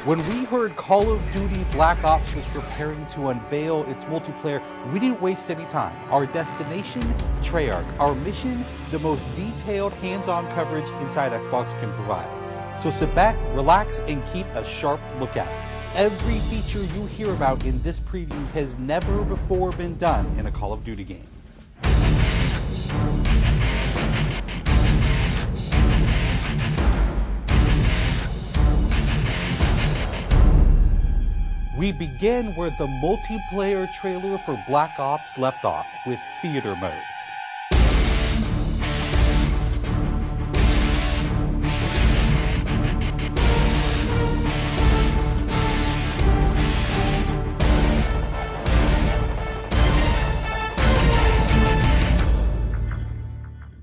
When we heard Call of Duty Black Ops was preparing to unveil its multiplayer, we didn't waste any time. Our destination, Treyarch. Our mission, the most detailed hands-on coverage inside Xbox can provide. So sit back, relax, and keep a sharp lookout. Every feature you hear about in this preview has never before been done in a Call of Duty game. We begin where the multiplayer trailer for Black Ops left off, with theater mode.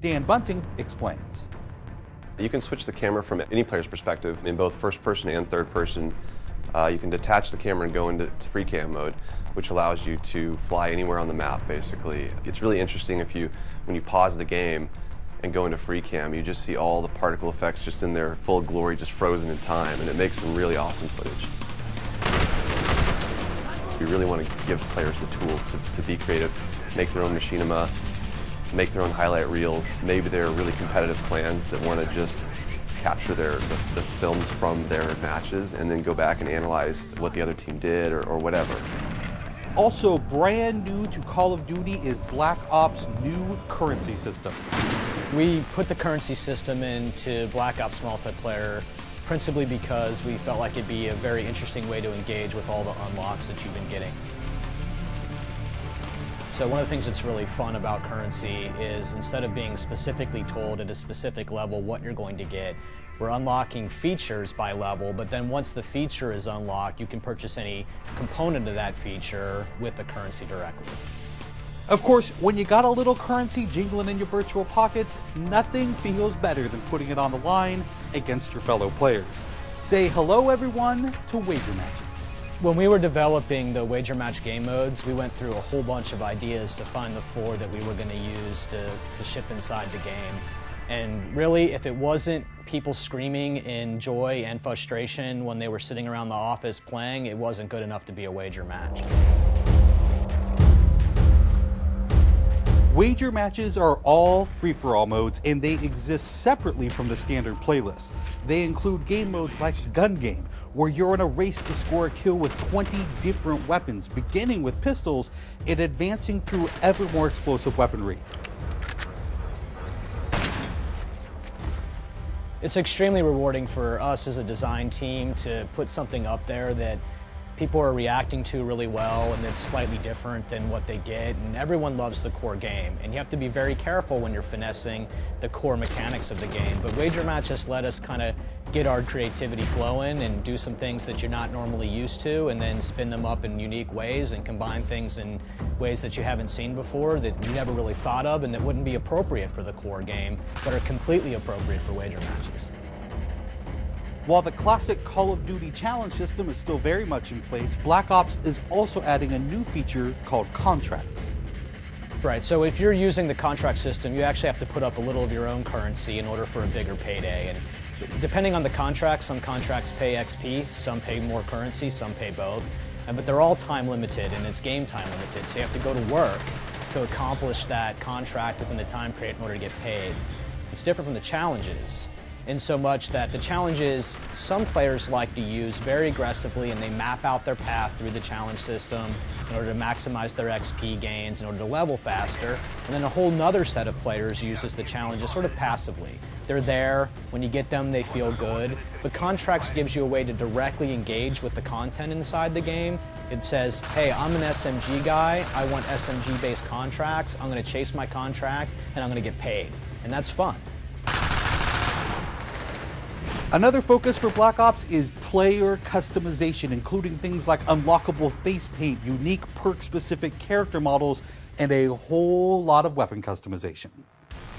Dan Bunting explains. You can switch the camera from any player's perspective in both first person and third person. You can detach the camera and go into free cam mode, which allows you to fly anywhere on the map, basically. It's really interesting when you pause the game and go into free cam, you just see all the particle effects just in their full glory, just frozen in time, and it makes some really awesome footage. We really want to give players the tools to be creative, make their own machinima, make their own highlight reels. Maybe they're really competitive clans that want to just capture the films from their matches and then go back and analyze what the other team did or whatever. Also brand new to Call of Duty is Black Ops' new currency system. We put the currency system into Black Ops multiplayer principally because we felt like it'd be a very interesting way to engage with all the unlocks that you've been getting. So one of the things that's really fun about currency is instead of being specifically told at a specific level what you're going to get, we're unlocking features by level, but then once the feature is unlocked, you can purchase any component of that feature with the currency directly. Of course, when you got a little currency jingling in your virtual pockets, nothing feels better than putting it on the line against your fellow players. Say hello, everyone, to Wager Matches. When we were developing the Wager Match game modes, we went through a whole bunch of ideas to find the 4 that we were going to use to ship inside the game. And really, if it wasn't people screaming in joy and frustration when they were sitting around the office playing, it wasn't good enough to be a Wager Match. Wager Matches are all free-for-all modes, and they exist separately from the standard playlist. They include game modes like Gun Game, where you're in a race to score a kill with 20 different weapons, beginning with pistols and advancing through ever more explosive weaponry. It's extremely rewarding for us as a design team to put something up there that people are reacting to really well and it's slightly different than what they get, and everyone loves the core game. And you have to be very careful when you're finessing the core mechanics of the game. But Wager Match just let us kind of get our creativity flowing and do some things that you're not normally used to, and then spin them up in unique ways and combine things in ways that you haven't seen before that you never really thought of and that wouldn't be appropriate for the core game, but are completely appropriate for Wager Matches. While the classic Call of Duty challenge system is still very much in place, Black Ops is also adding a new feature called contracts. Right, so if you're using the contract system, you actually have to put up a little of your own currency in order for a bigger payday. And depending on the contract, some contracts pay XP, some pay more currency, some pay both. But they're all time limited and it's game time limited, so you have to go to work to accomplish that contract within the time period in order to get paid. It's different from the challenges, in so much that the challenges some players like to use very aggressively, and they map out their path through the challenge system in order to maximize their XP gains, in order to level faster. And then a whole nother set of players uses the challenges sort of passively. They're there, when you get them they feel good, but Contracts gives you a way to directly engage with the content inside the game. It says, hey, I'm an SMG guy, I want SMG based contracts, I'm going to chase my contracts and I'm going to get paid. And that's fun. Another focus for Black Ops is player customization, including things like unlockable face paint, unique perk-specific character models, and a whole lot of weapon customization.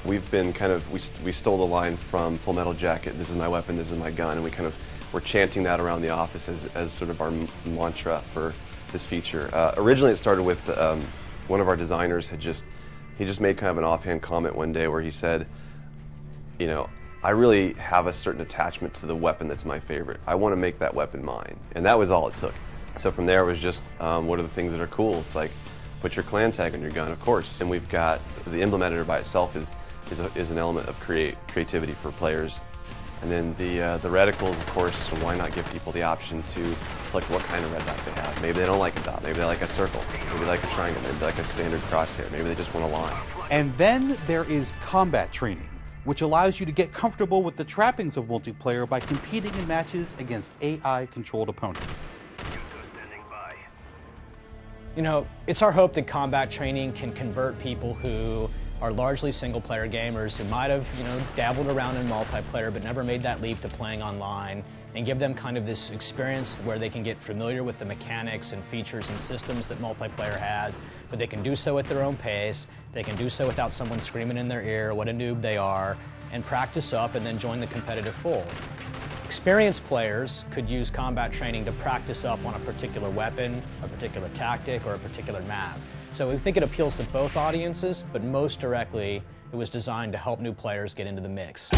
We've been we stole the line from Full Metal Jacket, this is my weapon, this is my gun, and we're chanting that around the office as sort of our mantra for this feature. Originally it started with one of our designers he just made kind of an offhand comment one day where he said, you know, I really have a certain attachment to the weapon that's my favorite. I want to make that weapon mine, and that was all it took. So from there it was just, what are the things that are cool? It's like, put your clan tag on your gun, of course. And we've got, the emblem editor by itself is an element of creativity for players. And then the reticles, of course, so why not give people the option to select what kind of red dot they have. Maybe they don't like a dot, maybe they like a circle, maybe they like a triangle, maybe they like a standard crosshair, maybe they just want a line. And then there is combat training, which allows you to get comfortable with the trappings of multiplayer by competing in matches against AI-controlled opponents. You know, it's our hope that combat training can convert people who are largely single-player gamers who might have, dabbled around in multiplayer but never made that leap to playing online, and give them kind of this experience where they can get familiar with the mechanics and features and systems that multiplayer has, but they can do so at their own pace, they can do so without someone screaming in their ear what a noob they are, and practice up and then join the competitive fold. Experienced players could use combat training to practice up on a particular weapon, a particular tactic, or a particular map. So we think it appeals to both audiences, but most directly, it was designed to help new players get into the mix.